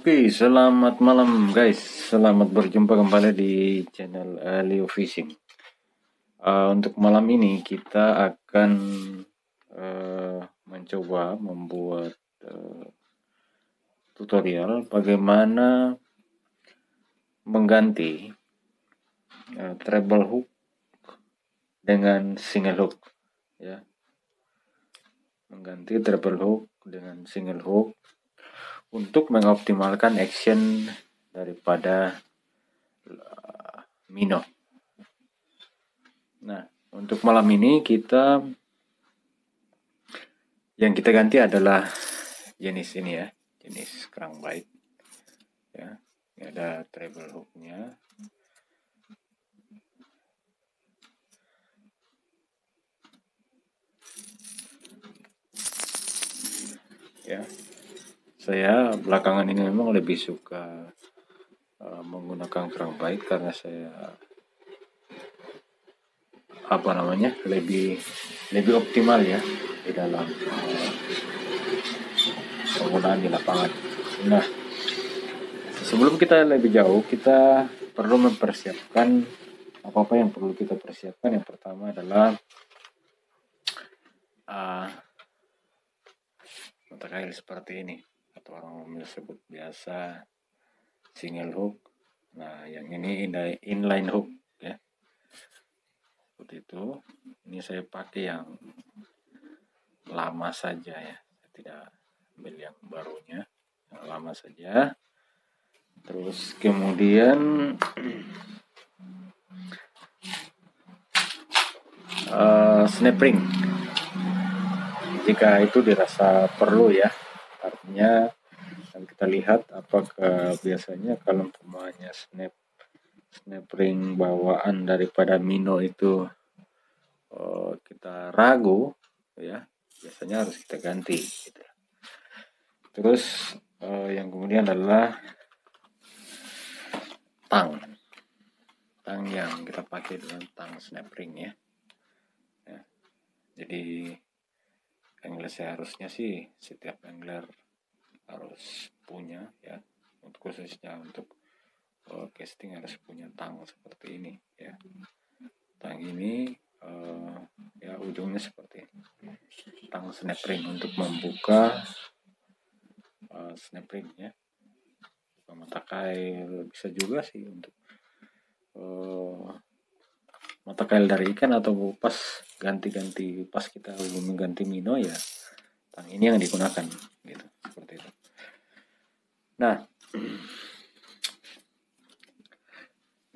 Oke, selamat malam guys. Selamat berjumpa kembali di channel Leo Fishing. Untuk malam ini kita akan mencoba membuat tutorial bagaimana mengganti treble hook dengan single hook, ya. Mengganti treble hook dengan single hook untuk mengoptimalkan action daripada minnow. Nah, untuk malam ini yang kita ganti adalah jenis ini ya, jenis crankbait. Ya, ini ada treble hooknya. Ya, saya belakangan ini memang lebih suka menggunakan crankbait karena saya lebih optimal ya di dalam penggunaan di lapangan. Nah, sebelum kita lebih jauh, kita perlu mempersiapkan apa yang perlu kita persiapkan. Yang pertama adalah mata kail seperti ini, atau orang sebut biasa single hook. Nah, yang ini inline hook ya, seperti itu. Ini saya pakai yang lama saja ya, saya tidak ambil yang barunya, yang lama saja. Terus kemudian snap ring jika itu dirasa perlu ya, artinya kita lihat apakah biasanya kalau umpamanya snap ring bawaan daripada minnow itu kita ragu ya, biasanya harus kita ganti gitu. Terus yang kemudian adalah tang yang kita pakai dengan tang snap ring ya. Jadi angler seharusnya sih setiap angler harus punya ya, untuk khususnya untuk casting harus punya tang seperti ini ya. Tang ini ya ujungnya seperti ini, tang snap ring untuk membuka snap ring ya, buka mata kail, bisa juga sih untuk mata kail dari ikan atau pas ganti-ganti pas kita mengganti minnow ya, tang ini yang digunakan gitu, seperti itu. Nah,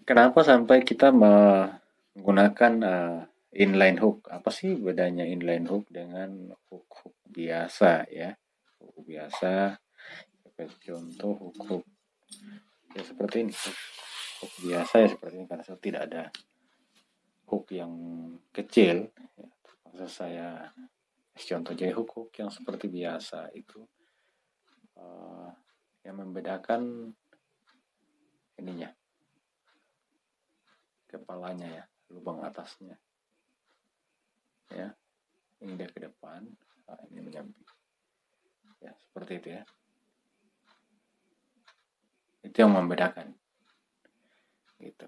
kenapa sampai kita menggunakan inline hook? Apa sih bedanya inline hook dengan hook biasa ya? Hook biasa, contoh hook ya seperti ini. Hook biasa ya seperti ini, karena tidak ada hook yang kecil ya. Maksud saya contoh jadi hook yang seperti biasa itu yang membedakan ininya, kepalanya ya, lubang atasnya ya, ini dia ke depan, ini menyamping ya, seperti itu ya. Itu yang membedakan gitu.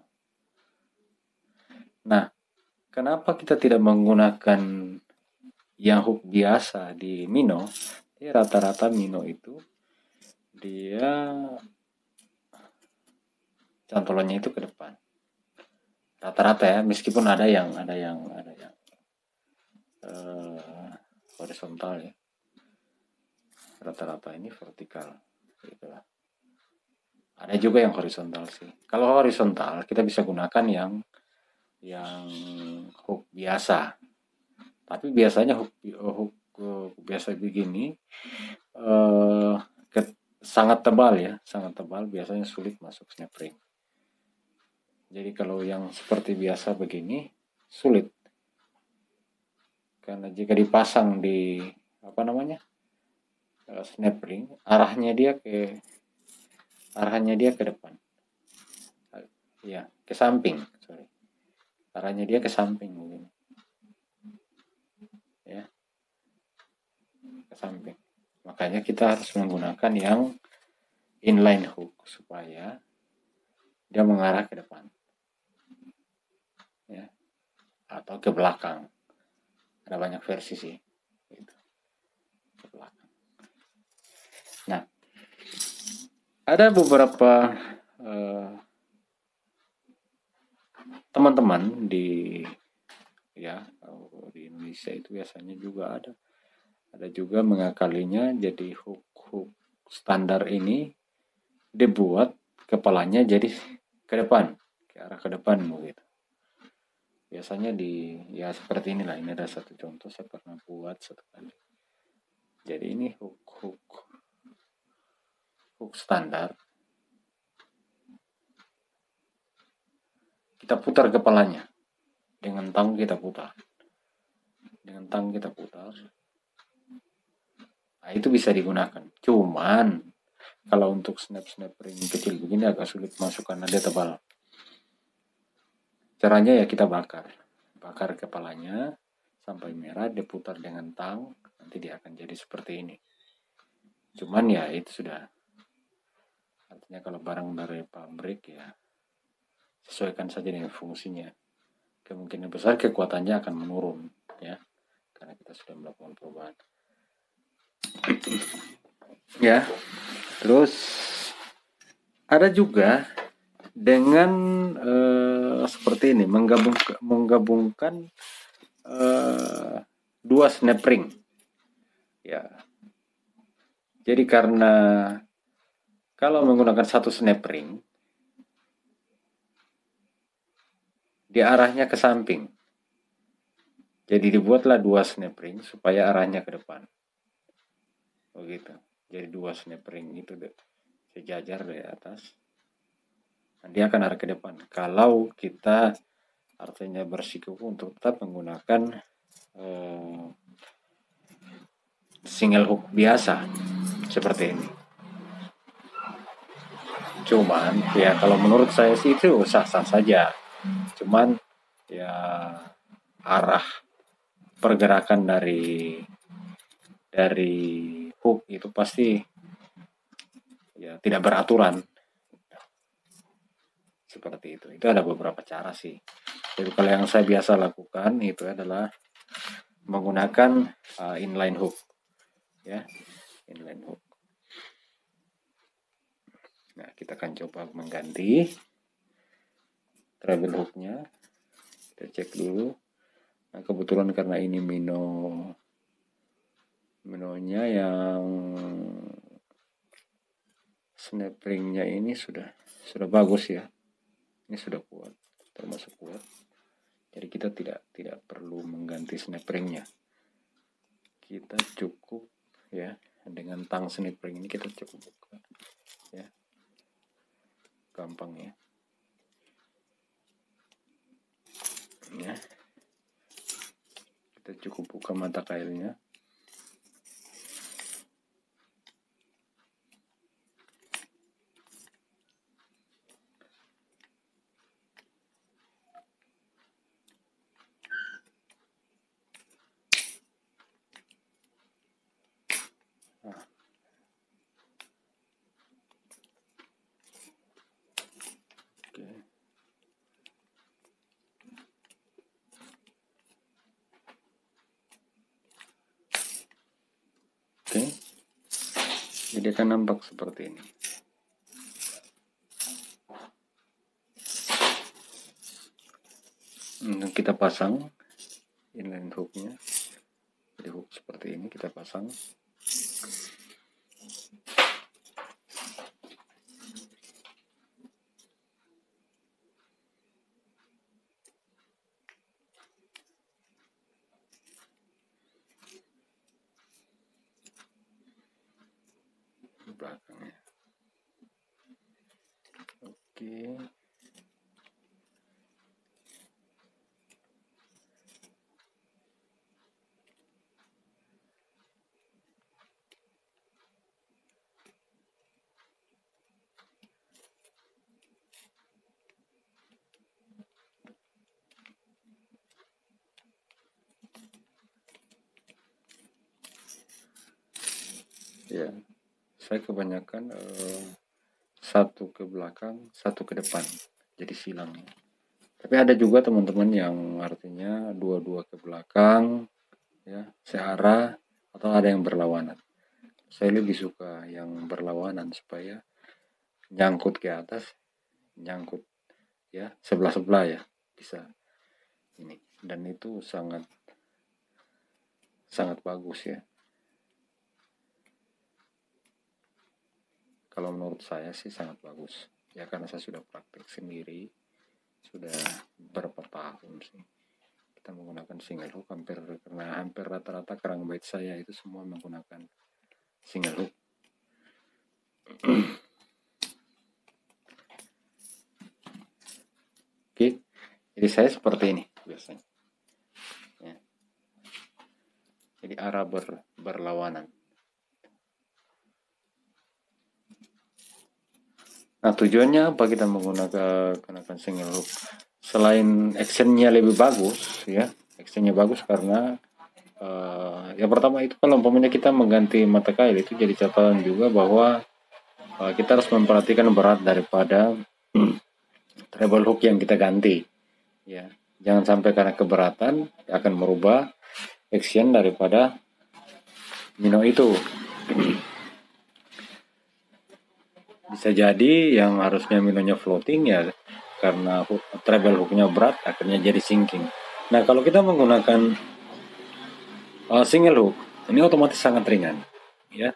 Nah, kenapa kita tidak menggunakan yang hook biasa di minnow? Dia rata-rata minnow itu dia cantolannya itu ke depan rata-rata ya, meskipun ada yang horizontal ya, rata-rata ini vertikal gitu lah. Ada juga yang horizontal sih. Kalau horizontal kita bisa gunakan yang hook biasa, tapi biasanya hook biasa begini sangat tebal ya, sangat tebal, biasanya sulit masuk snap ring. Jadi kalau yang seperti biasa begini sulit, karena jika dipasang di snap ring, arahnya dia ke depan ya, ke samping, arahnya dia ke samping begini ya, ke samping. Makanya kita harus menggunakan yang inline hook supaya dia mengarah ke depan, ya, atau ke belakang. Ada banyak versi sih, gitu. Ke belakang. Nah, ada beberapa teman-teman di Indonesia itu biasanya juga ada juga mengakalinya, jadi hook standar ini dibuat kepalanya jadi ke depan, ke arah ke depan begitu. Biasanya seperti inilah. Ini ada satu contoh saya pernah buat satu kali. Jadi ini hook standar. Kita putar kepalanya dengan tang, kita putar. Nah, itu bisa digunakan. Cuman kalau untuk snap ring kecil begini agak sulit masuk karena dia tebal. Caranya ya kita bakar kepalanya sampai merah, diputar dengan tang, nanti dia akan jadi seperti ini. Cuman ya itu sudah, artinya kalau barang dari pabrik ya sesuaikan saja dengan fungsinya. Kemungkinan besar kekuatannya akan menurun, ya, karena kita sudah melakukan perubahan. Ya, terus ada juga dengan seperti ini, menggabungkan dua snap ring. Ya, jadi karena kalau menggunakan satu snap ring, dia arahnya ke samping. Jadi dibuatlah dua snap ring supaya arahnya ke depan. Begitu. Jadi dua snap ring itu sejajar dari atas. Dan dia akan arah ke depan. Kalau kita artinya bersikukuh untuk tetap menggunakan single hook biasa seperti ini. Cuman ya kalau menurut saya sih itu sah-sah saja. Cuman ya arah pergerakan dari hook itu pasti ya tidak beraturan. Seperti itu. Itu ada beberapa cara sih. Jadi kalau yang saya biasa lakukan itu adalah menggunakan inline hook, ya, inline hook. Nah, kita akan coba mengganti travel hooknya. Kita cek dulu. Nah, kebetulan karena ini minonya yang snap ringnya ini sudah bagus ya. Ini sudah kuat, termasuk kuat. Jadi kita tidak perlu mengganti snap ringnya. Kita cukup ya dengan tang snap ring ini kita cukup buka, ya, gampang ya. Ya, kita cukup buka mata kailnya. Oke. Jadi akan nampak seperti ini. Kita pasang inline hooknya. Jadi hook seperti ini kita pasang. Belakangnya. Oke. Ya, saya kebanyakan satu ke belakang, satu ke depan, jadi silang. Tapi ada juga teman-teman yang artinya dua-dua ke belakang, ya, searah, atau ada yang berlawanan. Saya lebih suka yang berlawanan supaya nyangkut ke atas, nyangkut ya sebelah-sebelah ya, bisa ini, dan itu sangat sangat bagus ya. Kalau menurut saya sih sangat bagus ya, karena saya sudah praktek sendiri, sudah berapa tahun sih kita menggunakan single hook, karena hampir rata-rata kerang bait saya itu semua menggunakan single hook. Oke, jadi saya seperti ini biasanya ya. Jadi arah berlawanan. Nah, tujuannya apa kita menggunakan single hook? Selain actionnya lebih bagus ya, actionnya bagus karena yang pertama itu kalau umpamanya kita mengganti mata kail, itu jadi catatan juga bahwa kita harus memperhatikan berat daripada treble hook yang kita ganti ya. Jangan sampai karena keberatan akan merubah action daripada minnow itu. Bisa jadi yang harusnya minnow-nya floating ya, karena treble hooknya berat akhirnya jadi sinking. Nah, kalau kita menggunakan single hook, ini otomatis sangat ringan ya.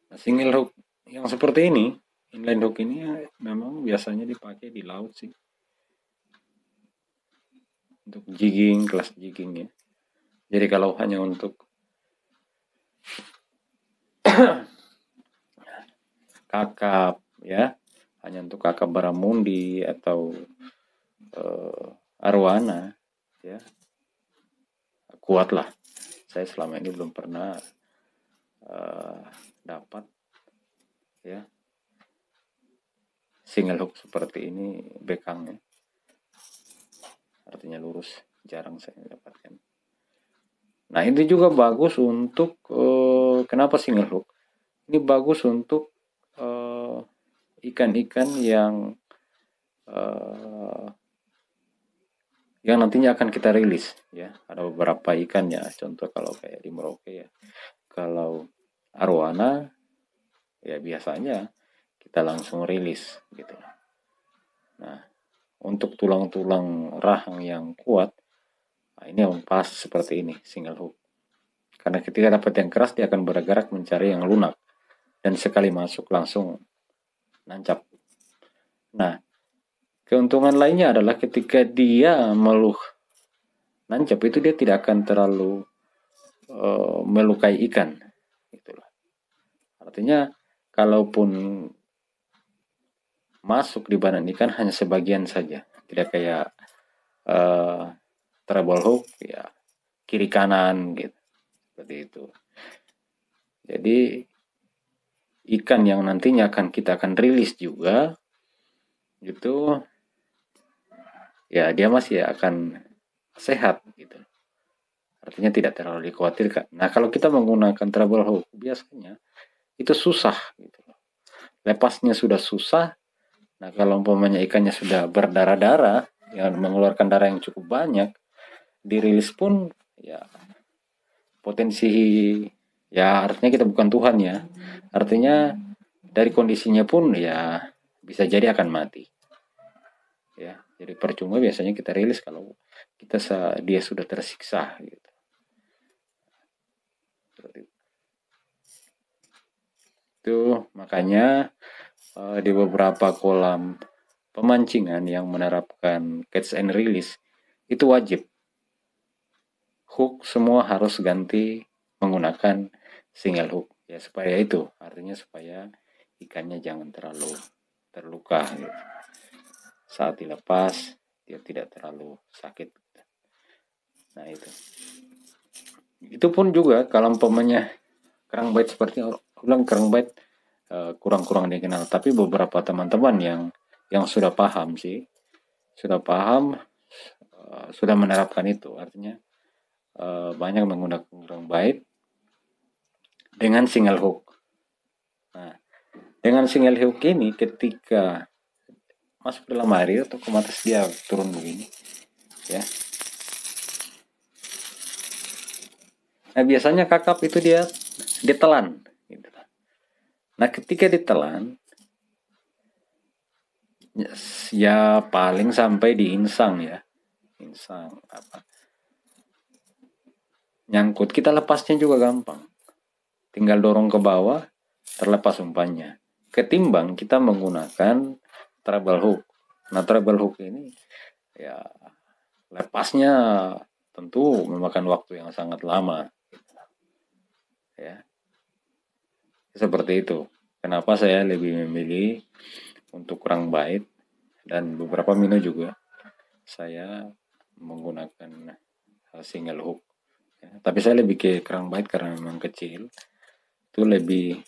Nah, single hook yang seperti ini, inline hook ini memang biasanya dipakai di laut sih, untuk jigging, kelas jigging ya. Jadi kalau hanya untuk kakap ya, hanya untuk kakap baramundi atau arwana ya, kuat lah. Saya selama ini belum pernah dapat ya single hook seperti ini bekang ya, artinya lurus, jarang saya dapatkan. Nah, ini juga bagus untuk kenapa single hook? Ini bagus untuk ikan-ikan yang nantinya akan kita rilis ya. Ada beberapa ikan ya, contoh kalau kayak di Merauke ya, kalau arwana ya biasanya kita langsung rilis gitu. Nah, untuk tulang-tulang rahang yang kuat, nah ini yang pas seperti ini single hook. Karena ketika dapat yang keras dia akan bergerak mencari yang lunak, dan sekali masuk langsung nancap. Nah, keuntungan lainnya adalah ketika dia meluh nancap itu dia tidak akan terlalu melukai ikan. Itulah. Artinya kalaupun masuk di badan ikan hanya sebagian saja, tidak kayak treble hook ya kiri kanan gitu, seperti itu. Jadi ikan yang nantinya kita akan rilis juga gitu ya, dia masih akan sehat gitu, artinya tidak terlalu dikhawatirkan. Nah, kalau kita menggunakan treble hook biasanya itu susah gitu, lepasnya sudah susah. Nah, kalau umpamanya ikannya sudah berdarah-darah, yang mengeluarkan darah yang cukup banyak, dirilis pun ya potensi ya, artinya kita bukan Tuhan ya. Artinya dari kondisinya pun ya bisa jadi akan mati. Ya, jadi percuma biasanya kita rilis kalau dia sudah tersiksa gitu. Itu makanya di beberapa kolam pemancingan yang menerapkan catch and release itu wajib hook semua harus ganti menggunakan single hook ya, supaya itu artinya supaya ikannya jangan terlalu terluka gitu. Saat dilepas dia tidak terlalu sakit. Nah, itu pun juga kalau umpamanya kerang bait seperti kerang bait kurang-kurang dikenal, tapi beberapa teman-teman yang sudah paham sih, sudah paham, sudah menerapkan itu, artinya banyak menggunakan kerang bait dengan single hook. Nah, Dengan single hook ini ketika masuk dalam air otomatis dia turun begini ya. Nah biasanya kakap itu dia ditelan gitu. Nah ketika ditelan ya paling sampai diinsang ya, insang apa, nyangkut, kita lepasnya juga gampang, tinggal dorong ke bawah terlepas umpannya, ketimbang kita menggunakan treble hook. Nah treble hook ini ya lepasnya tentu memakan waktu yang sangat lama ya, seperti itu. Kenapa saya lebih memilih untuk kerang bait dan beberapa mino juga saya menggunakan single hook ya. Tapi saya lebih ke kerang bait karena memang kecil itu lebih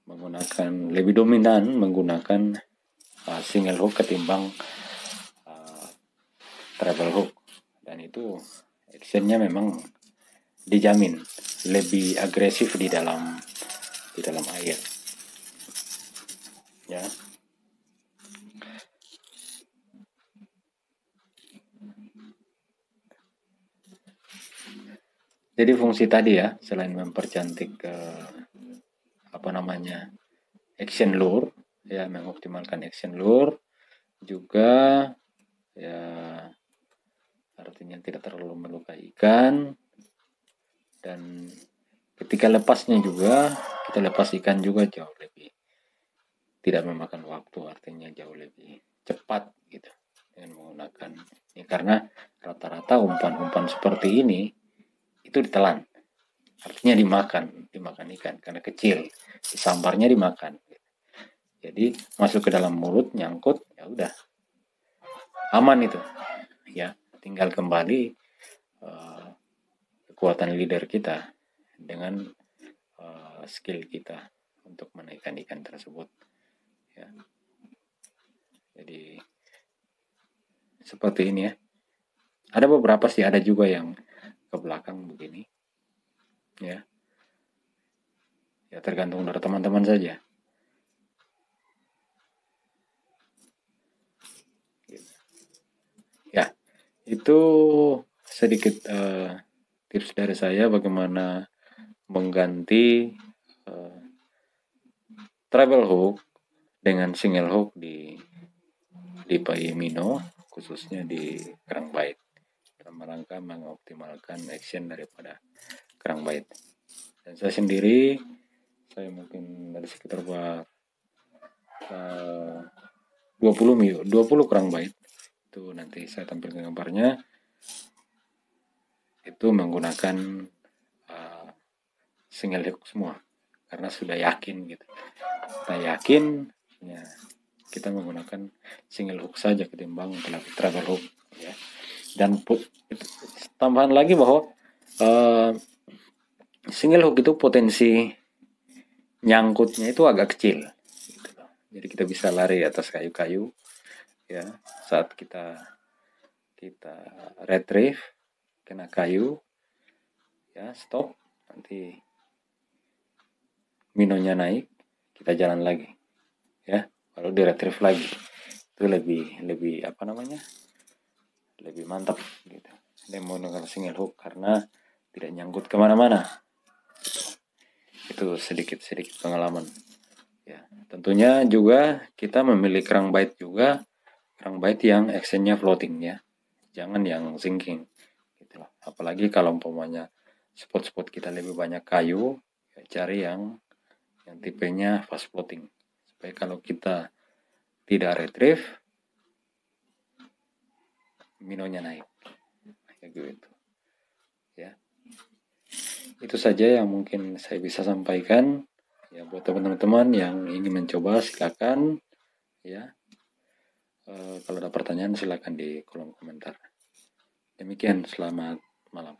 menggunakan, lebih dominan menggunakan single hook ketimbang treble hook, dan itu actionnya memang dijamin lebih agresif di dalam air ya. Jadi fungsi tadi ya, selain mempercantik apa namanya action lure ya, mengoptimalkan action lure juga ya, artinya tidak terlalu melukai ikan, dan ketika lepasnya juga kita lepas ikan juga jauh lebih tidak memakan waktu, artinya jauh lebih cepat gitu dengan menggunakan ini, karena rata-rata umpan-umpan seperti ini itu ditelan, artinya dimakan ikan karena kecil, disambarnya dimakan, jadi masuk ke dalam mulut nyangkut ya udah aman itu ya, tinggal kembali kekuatan leader kita dengan skill kita untuk menaikkan ikan tersebut ya. Jadi seperti ini ya, ada beberapa sih, ada juga yang ke belakang begini ya, ya tergantung dari teman-teman saja. Ya, itu sedikit tips dari saya bagaimana mengganti treble hook dengan single hook di pai mino, khususnya di kerang bait, dalam rangka mengoptimalkan action daripada kerang bait. Dan saya sendiri, saya mungkin dari sekitar 20 kerang bait itu nanti saya tampilkan gambarnya, itu menggunakan single hook semua karena sudah yakin gitu. Kita yakin ya, kita menggunakan single hook saja ketimbang treble hook ya. Dan tambahan lagi bahwa single hook itu potensi nyangkutnya itu agak kecil gitu. Jadi kita bisa lari atas kayu-kayu ya, saat kita retrieve kena kayu ya, stop, nanti minonya naik, kita jalan lagi ya, lalu di retrieve lagi, itu lebih apa namanya, lebih mantap gitu dan menggunakan single hook karena tidak nyangkut kemana-mana gitu. Itu sedikit pengalaman ya. Tentunya juga kita memilih kerang bait juga, kerang bait yang actionnya floating ya, jangan yang sinking gitu loh. Apalagi kalau umpamanya spot-spot kita lebih banyak kayu ya, cari yang tipenya fast floating supaya kalau kita tidak retrieve minonya naik kayak gitu ya. Itu saja yang mungkin saya bisa sampaikan ya, buat teman-teman yang ingin mencoba silakan ya. Kalau ada pertanyaan silakan di kolom komentar. Demikian, selamat malam.